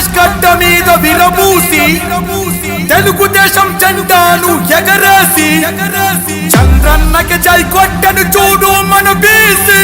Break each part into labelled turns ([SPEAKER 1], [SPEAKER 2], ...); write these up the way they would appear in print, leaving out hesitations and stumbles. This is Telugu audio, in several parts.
[SPEAKER 1] ఆంధ్రప్రదేశ్ గడ్డ మీద విరబూసి తెలుగుదేశం జెండాను ఎగరేసి చంద్రన్నకి జై కొట్టను చూడు మన బీసీ.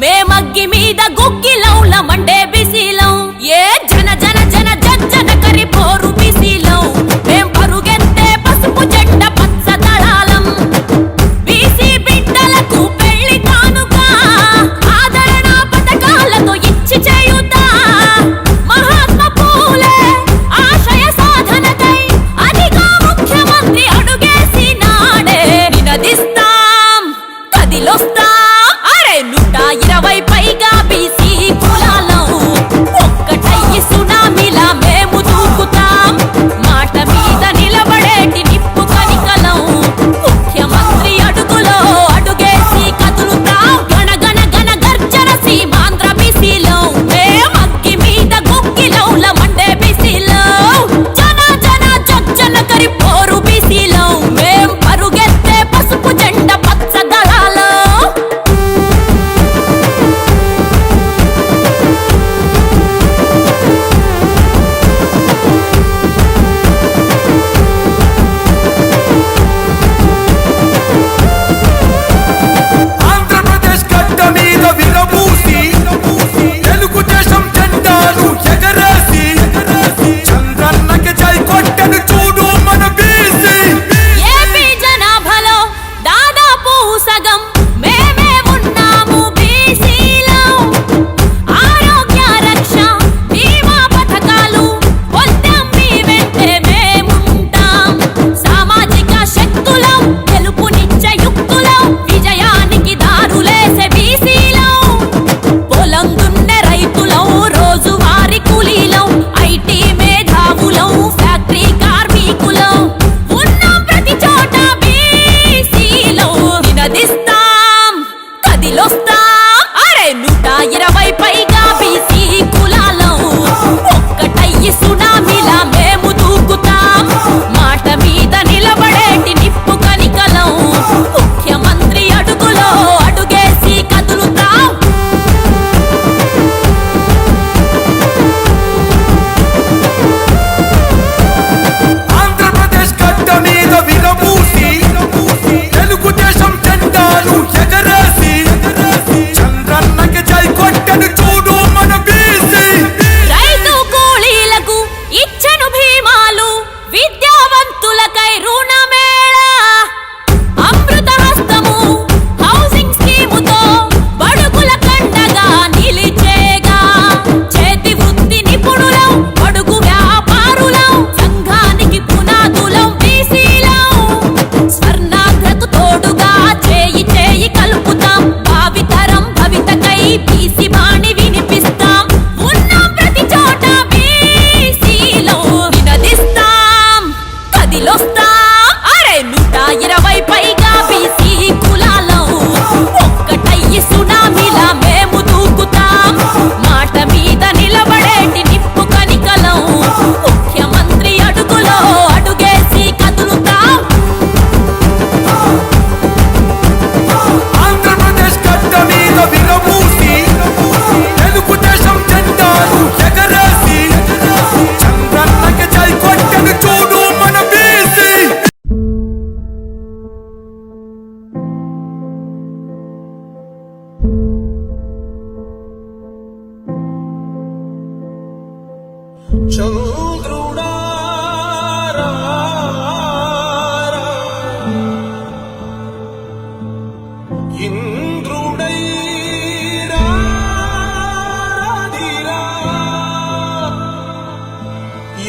[SPEAKER 2] మేమగ్గి మీద గుగ్గిలౌల మండే బిసిలం ఏ జన జన జన జన కరి పోరు బిసిలం మేం పరుగెత్తే పసుపు జెండ పచ్చ దళాలం బీసీ బిడ్డలకు పెళ్లి కానుక ఆదరణ పథకాలతో ఇచ్చి చేయుతా మహాత్మా పూలే ఆశయ సాధనకై అదిగా ముఖ్యమంత్రి అడుగేసి నాడే నినదిస్తాం కదిలొస్తాం 120 పైగా బీసీ కులాలం ఒక్కటయ్యి సునామీలా మేము దూకుతాం మాట మీద నిలబడేటి నిప్పు కనికలం ముఖ్యమంత్రి అడుగులో అడుగేసి కదులుతాం గణ గణ గణ గర్జన సీమాంధ్ర బీసీలో మేమగ్గి మీద గుగ్గిలౌల మండే బీసీలో జన జన జన కరి పోరు బీసీలో మేం పరుగెత్తే పసుపు జెండ పచ్చ దళాలో.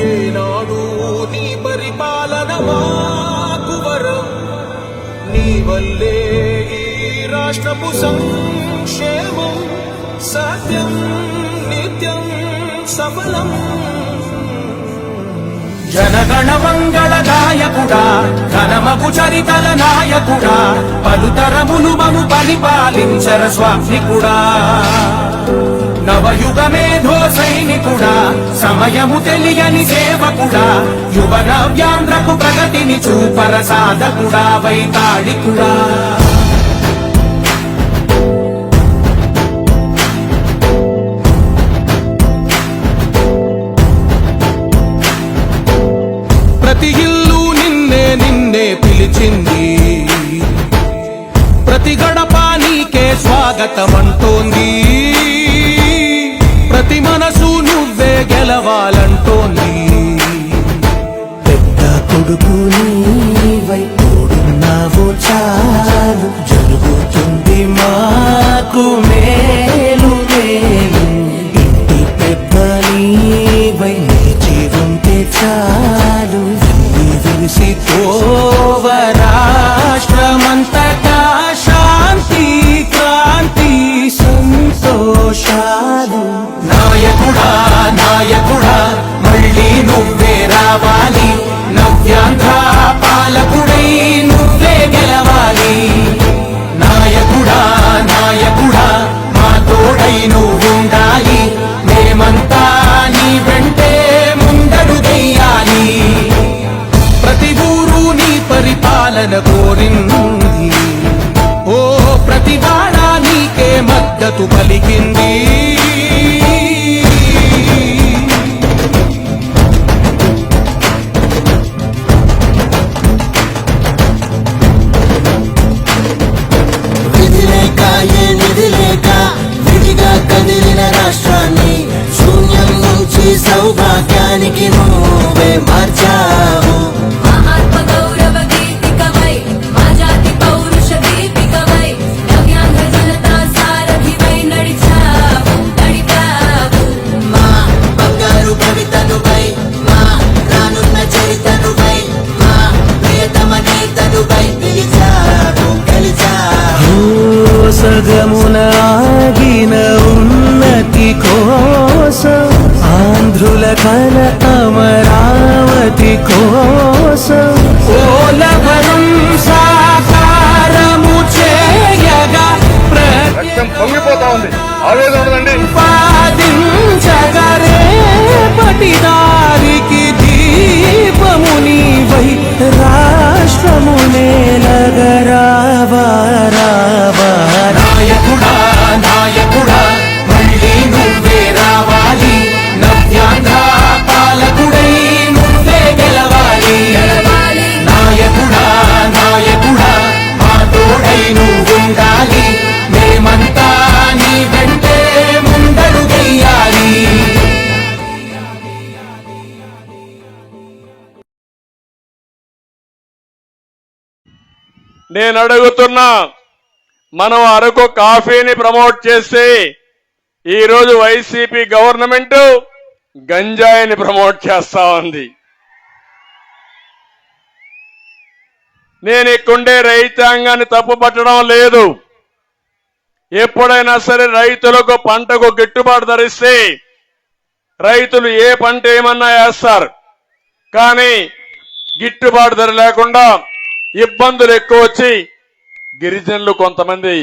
[SPEAKER 3] ఏనాడు నీ పరిపాలన మాకు వరం నీ వల్లే ఈ రాష్ట్రపు సంక్షేమం సత్యం నిత్యం సఫలం
[SPEAKER 4] జనగణ మంగళ గాయకుడా ఘనమగు చరితల నాయకుడా పలుతరములు మము పరిపాలించర స్వామికుడా నవయుగ మేధో సైనికుడా సమయము తెలియని సేవకుడా యువ నవ్యాంధ్రకు ప్రగతిని చూపర సాధకుడా వైతాళికుడా ప్రతి ఇల్లు నిన్నే నిన్నే పిలిచింది ప్రతి గడప నీకే స్వాగతమంటోంది ప్రతి మనసు నువ్వే గెలవాలంటోంది
[SPEAKER 5] పెద్ద కొడుకు నీవై తోడున్నావు చాలు జరుగుతుంది మాకు మేలు మేలు ఇంటి పెద్ద నీవై నిలిచి ఉంటే చాలు విరిసి
[SPEAKER 4] ఓవ రాష్ట్రమంతటా శాంతి క్రాంతి
[SPEAKER 5] సంతోషాలు
[SPEAKER 4] నాయకుడా నాయకుడా మళ్ళీ నువ్వే రావాలి నవ్యాంధ్ర పాలకుడై నువ్వే గెలవాలి నాయకుడా నాయకుడా మా తోడై నువ్వుండాలి మేమంతా నీ వెంటే ముందడుగెయ్యాలి ప్రతి ఊరు నీ పరిపాలన కోరింది ఓ ప్రతివాడ నీకే మద్దతు పలికింది
[SPEAKER 5] విధిలేక ఏ నిధిలేక విడిగా కదిలిన రాష్ట్రాన్ని శూన్యం నుంచి సౌభాగ్యానికి నువ్వే మార్చావు
[SPEAKER 2] మహాత్మ గౌరవ గీతికవై మా జాతి పౌరుష దీపికవై నవ్యాంధ్ర జనతా సారథివై నడిచావు నడిపావు
[SPEAKER 5] మా బంగారు కవితనుపై మా రానున్న చరితనుపై మా ప్రియతమ నేతనుపై పిలిచావు గెలిచావు సగమున ఆగిన ఉన్నతి కోసం ఆంధ్రుల కల అమరావతి కోసం
[SPEAKER 4] ఓలవరం సాకారము చేయగా
[SPEAKER 1] పొంగిపోతా ఉంది ఆవేదన ఉందండి
[SPEAKER 4] ప్రతిపాదించగరేపటి దారికి దీపము నీవై రాష్ట్రము నేలగరావా రావా నాయకుడా నాయకుడా మళ్ళీ నువ్వే రావాలి నవ్యాంధ్ర పాలకుడై నువ్వే గెలవాలి నాయకుడా నాయకుడా మా తోడై నువ్వుండాలి మేమంతా నీ వెంటే ముందడుగెయ్యాలి
[SPEAKER 6] నేను అడుగుతున్నా మనం అరకు కాఫీని ప్రమోట్ చేస్తే ఈరోజు వైసీపీ గవర్నమెంట్ గంజాయిని ప్రమోట్ చేస్తా ఉంది. నేను ఇక్కడుండే రైతాంగాన్ని తప్పు పట్టడం లేదు. ఎప్పుడైనా సరే రైతులకు పంటకు గిట్టుబాటు ధరిస్తే రైతులు ఏ పంట ఏమన్నా వేస్తారు. కానీ గిట్టుబాటు ధర లేకుండా ఇబ్బందులు ఎక్కువ వచ్చి గిరిజనులు కొంతమంది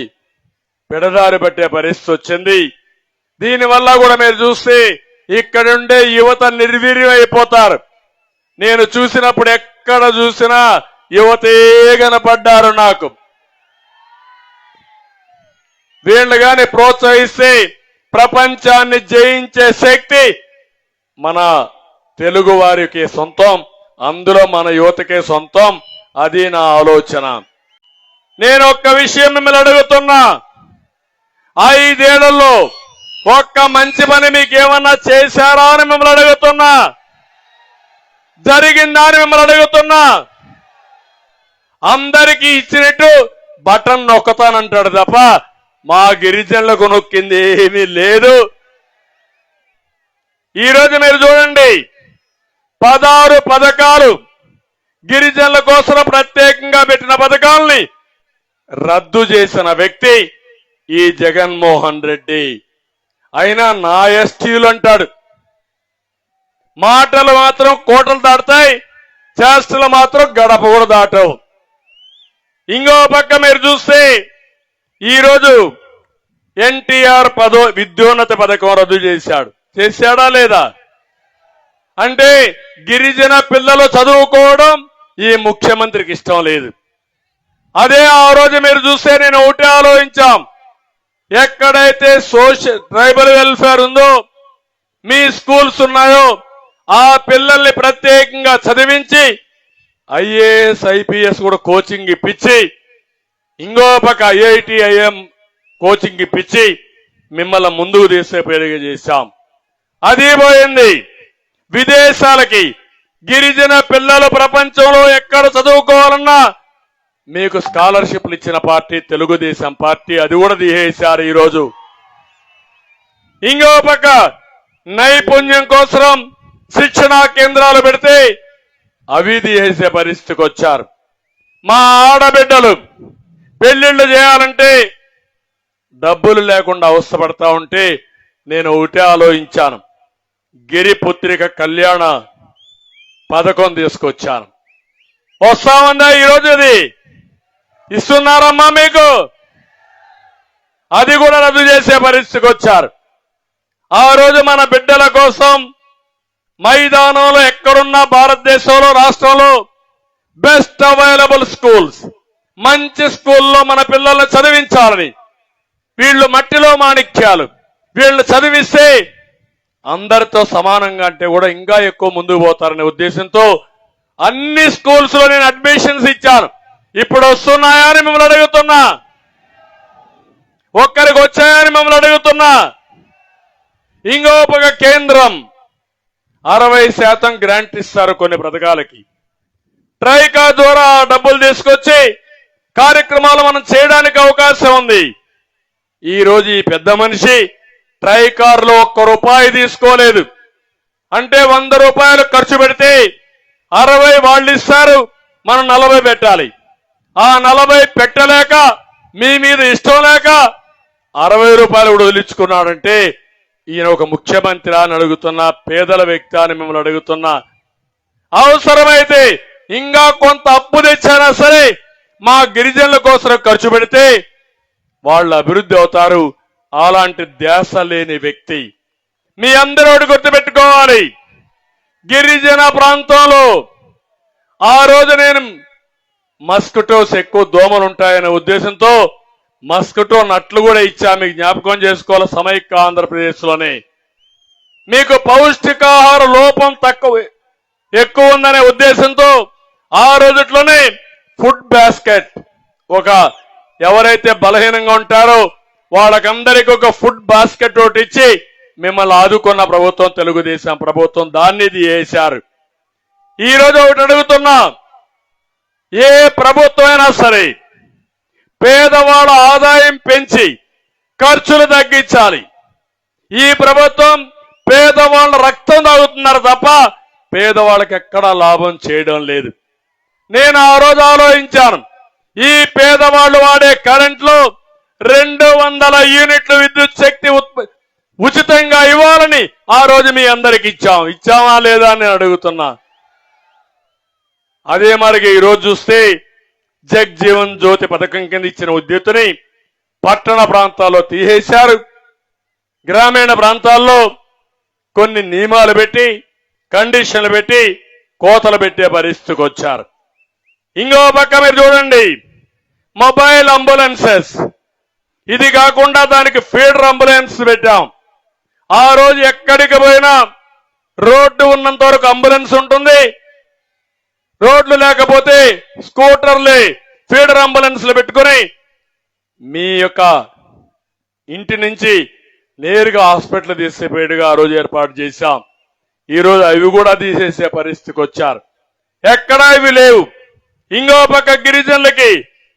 [SPEAKER 6] పెడదారి పట్టే పరిస్థితి వచ్చింది. దీనివల్ల కూడా మీరు చూస్తే ఇక్కడుండే యువత నిర్వీర్యం అయిపోతారు. నేను చూసినప్పుడు ఎక్కడ చూసినా యువతే కనపడ్డారు నాకు. వీళ్ళు గాని ప్రోత్సహిస్తే ప్రపంచాన్ని జయించే శక్తి మన తెలుగు వారికి సొంతం, అందులో మన యువతకే సొంతం. అది నా ఆలోచన. నేను ఒక్క విషయం మిమ్మల్ని అడుగుతున్నా, 5 ఏళ్లలో ఒక్క మంచి పని మీకేమన్నా చేశారా అని మిమ్మల్ని అడుగుతున్నా, జరిగిందా అని మిమ్మల్ని అడుగుతున్నా. అందరికీ ఇచ్చినట్టు బటన్ నొక్కతానంటాడు తప్ప మా గిరిజనులకు నొక్కింది ఏమీ లేదు. ఈరోజు మీరు చూడండి, 16 పథకాలు గిరిజనుల కోసం ప్రత్యేకంగా పెట్టిన పథకాలని రద్దు చేసిన వ్యక్తి ఈ జగన్మోహన్ రెడ్డి. అయినా నా ఎస్టీలు అంటాడు. మాటలు మాత్రం కోటలు దాటుతాయి, చేష్టలు మాత్రం గడప కూడా దాటవు. ఇంకో పక్క మీరు చూస్తే ఈరోజు ఎన్టీఆర్ విద్యోన్నత పథకం రద్దు చేశాడా లేదా? అంటే గిరిజన పిల్లలు చదువుకోవడం ఈ ముఖ్యమంత్రికి ఇష్టం లేదు. అదే ఆ రోజు మీరు చూస్తే నేను ఒకటే ఆలోచించాం, ఎక్కడైతే ట్రైబల్ వెల్ఫేర్ ఉందో, మీ స్కూల్స్ ఉన్నాయో, ఆ పిల్లల్ని ప్రత్యేకంగా చదివించి ఐఏఎస్ ఐపీఎస్ కూడా కోచింగ్ ఇప్పించి, ఇంకో పక్క ఐఐటి ఐఎం కోచింగ్ ఇప్పించి మిమ్మల్ని ముందుకు తీసుకుపోయేలా చేశాం. అది పోయింది విదేశాలకి. గిరిజన పిల్లలు ప్రపంచంలో ఎక్కడ చదువుకోవాలన్నా మీకు స్కాలర్షిప్లు ఇచ్చిన పార్టీ తెలుగుదేశం పార్టీ, అది కూడా తీసేశారు ఈరోజు. ఇంకో పక్క నైపుణ్యం కోసం శిక్షణా కేంద్రాలు పెడితే అవి తీసేసే పరిస్థితికి వచ్చారు. మా ఆడబిడ్డలు పెళ్లిళ్లు చేయాలంటే డబ్బులు లేకుండా అవస్థపడతా ఉంటే నేను ఒకటే ఆలోచించాను, గిరిపుత్రిక కళ్యాణ పథకం తీసుకొచ్చాను. వస్తామందా ఈరోజు? అది ఇస్తున్నారమ్మా మీకు? అది కూడా రద్దు చేసే పరిస్థితికి వచ్చారు. ఆ రోజు మన బిడ్డల కోసం మైదానంలో ఎక్కడున్నా భారతదేశంలో రాష్ట్రంలో బెస్ట్ అవైలబుల్ స్కూల్స్, మంచి స్కూల్లో మన పిల్లల్ని చదివించాలని, వీళ్ళు మట్టిలో మాణిక్యాలు, వీళ్ళు చదివిస్తే అందరితో సమానంగా అంటే కూడా ఇంకా ఎక్కువ ముందుకు పోతారనే ఉద్దేశంతో అన్ని స్కూల్స్ లో నేను అడ్మిషన్స్ ఇచ్చాను. ఇప్పుడు వస్తున్నాయా అని మిమ్మల్ని అడుగుతున్నా, ఒక్కరికి వచ్చాయని మిమ్మల్ని అడుగుతున్నా. ఇంకో పక్క కేంద్రం 60% గ్రాంట్ ఇస్తారు కొన్ని పథకాలకి. ట్రైకా ద్వారా డబ్బులు తీసుకొచ్చి కార్యక్రమాలు మనం చేయడానికి అవకాశం ఉంది. ఈ రోజు ఈ పెద్ద మనిషి ట్రైకార్ లో ₹1 తీసుకోలేదు. అంటే 100 రూపాయలు ఖర్చు పెడితే 60 వాళ్ళు ఇస్తారు, మనం 40 పెట్టాలి. ఆ 40 పెట్టలేక మీ మీద ఇష్టం లేక 60 రూపాయలు కూడా వదిలించుకున్నాడంటే ఈయన ఒక ముఖ్యమంత్రి అని అడుగుతున్నా, పేదల వ్యక్తి అని మిమ్మల్ని అడుగుతున్నా. అవసరమైతే ఇంకా కొంత అప్పు తెచ్చారా సరే మా గిరిజనుల కోసం ఖర్చు పెడితే వాళ్ళు అభివృద్ధి అవుతారు. అలాంటి ధ్యాస లేని వ్యక్తి. మీ అందరూ గుర్తుపెట్టుకోవాలి, గిరిజన ప్రాంతంలో ఆ రోజు నేను మస్కిటోస్ ఎక్కువ దోమలు ఉంటాయనే ఉద్దేశంతో మస్కిటో నట్లు కూడా ఇచ్చా. మీకు జ్ఞాపకం చేసుకోవాలి, సమైక్య ఆంధ్రప్రదేశ్ లోనే మీకు పౌష్టికాహార లోపం ఎక్కువ ఉందనే ఉద్దేశంతో ఆ రోజుట్లోనే ఫుడ్ బాస్కెట్, ఒక ఎవరైతే బలహీనంగా ఉంటారో వాళ్ళకందరికీ ఒక ఫుడ్ బాస్కెట్ ఒకటి ఇచ్చి మిమ్మల్ని ఆదుకున్న ప్రభుత్వం తెలుగుదేశం ప్రభుత్వం. దాన్ని చేశారు. ఈ రోజు ఒకటి అడుగుతున్నా, ఏ ప్రభుత్వం అయినా సరే పేదవాళ్ళ ఆదాయం పెంచి ఖర్చులు తగ్గించాలి. ఈ ప్రభుత్వం పేదవాళ్ళ రక్తం తాగుతున్నారు తప్ప పేదవాళ్ళకి ఎక్కడా లాభం చేయడం లేదు. నేను ఆ రోజు ఆలోచించాను, ఈ పేదవాళ్ళు వాడే కరెంట్లో 200 యూనిట్లు విద్యుత్ శక్తి ఉచితంగా ఇవ్వాలని ఆ రోజు మీ అందరికి ఇచ్చామా లేదా అని నేను అడుగుతున్నా. అదే మరిగా ఈరోజు చూస్తే జగ్జీవన్ జ్యోతి పథకం కింద ఇచ్చిన విద్యుత్తుని పట్టణ ప్రాంతాల్లో తీసేశారు. గ్రామీణ ప్రాంతాల్లో కొన్ని నియమాలు పెట్టి, కండిషన్లు పెట్టి కోతలు పెట్టే పరిస్థితికి వచ్చారు. ఇంకో పక్క మీరు చూడండి, మొబైల్ అంబులెన్సెస్, ఇది కాకుండా దానికి ఫీడర్ అంబులెన్స్ పెట్టాం. ఆ రోజు ఎక్కడికి పోయినా రోడ్డు ఉన్నంత వరకు అంబులెన్స్ ఉంటుంది, రోడ్లు లేకపోతే స్కూటర్లే ఫీడర్ అంబులెన్స్లు పెట్టుకుని మీ యొక్క ఇంటి నుంచి నేరుగా హాస్పిటల్ తీసుకుపోయేట్టుగా ఆ రోజు ఏర్పాటు చేశాం. ఈ రోజు అవి కూడా తీసేసే పరిస్థితికి వచ్చారు. ఎక్కడా ఇవి లేవు. ఇంకో పక్క గిరిజనులకి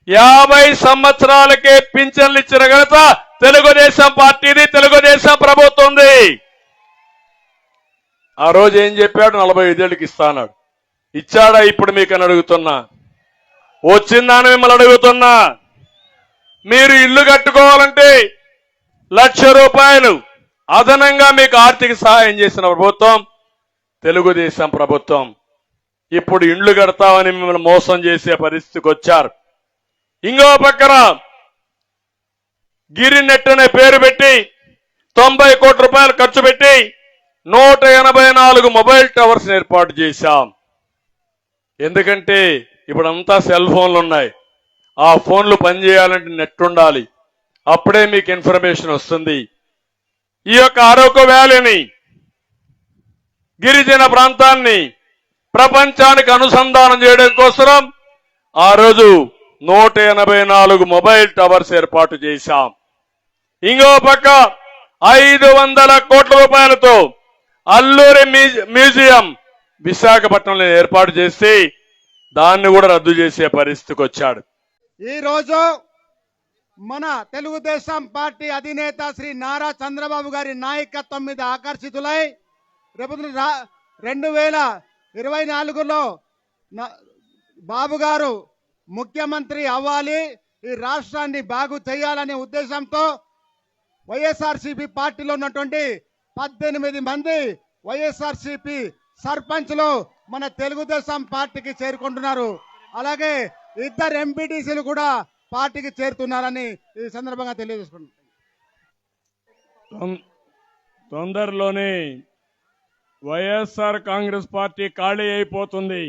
[SPEAKER 6] 50 సంవత్సరాలకే పింఛన్లు ఇచ్చిన ఘనత తెలుగుదేశం పార్టీది, తెలుగుదేశం ప్రభుత్వంది. ఆ రోజు ఏం చెప్పాడు, 45 ఏళ్ళకి ఇస్తాన్నాడు. ఇచ్చాడా ఇప్పుడు మీకు అని అడుగుతున్నా, వచ్చిందని మిమ్మల్ని అడుగుతున్నా. మీరు ఇల్లు కట్టుకోవాలంటే ₹1,00,000 అదనంగా మీకు ఆర్థిక సహాయం చేసిన ప్రభుత్వం తెలుగుదేశం ప్రభుత్వం. ఇప్పుడు ఇండ్లు కడతామని మిమ్మల్ని మోసం చేసే పరిస్థితికి వచ్చారు. ఇంకో పక్కన గిరినెట్ అనే పేరు పెట్టి 90 కోట్ల రూపాయలు ఖర్చు పెట్టి 184 మొబైల్ టవర్స్ ఏర్పాటు చేశాం. ఎందుకంటే ఇప్పుడంతా సెల్ ఫోన్లు ఉన్నాయి. ఆ ఫోన్లు పనిచేయాలంటే నెట్ ఉండాలి. అప్పుడే మీకు ఇన్ఫర్మేషన్ వస్తుంది. ఈ యొక్క అరకు వ్యాలీని, గిరిజన ప్రాంతాన్ని ప్రపంచానికి అనుసంధానం చేయడం కోసం ఆ రోజు 184 మొబైల్ టవర్స్ ఏర్పాటు చేశాం. ఇంకో పక్క 500 కోట్ల రూపాయలతో అల్లూరి మ్యూజియం విశాఖపట్నంలో ఏర్పాటు చేసి దాన్ని కూడా రద్దు చేసే పరిస్థితికి వచ్చాడు.
[SPEAKER 7] ఈ రోజు మన తెలుగుదేశం పార్టీ అధినేత శ్రీ నారా చంద్రబాబు గారి నాయకత్వం మీద ఆకర్షితులై రేపు 2024లో బాబు గారు ముఖ్యమంత్రి అవ్వాలి, ఈ రాష్ట్రాన్ని బాగు చేయాలనే ఉద్దేశంతో వైఎస్ఆర్సీపీ పార్టీలో ఉన్నటువంటి 18 మంది వైఎస్ఆర్సీపీ సర్పంచ్లు మన తెలుగుదేశం పార్టీకి చేరుకుంటున్నారు. అలాగే 2 ఎంపీటీసీలు కూడా పార్టీకి చేరుతున్నారని ఈ సందర్భంగా తెలియజేసుకుంటున్నాను.
[SPEAKER 6] తొందరలోనే వైఎస్ఆర్ కాంగ్రెస్ పార్టీ ఖాళీ అయిపోతుంది.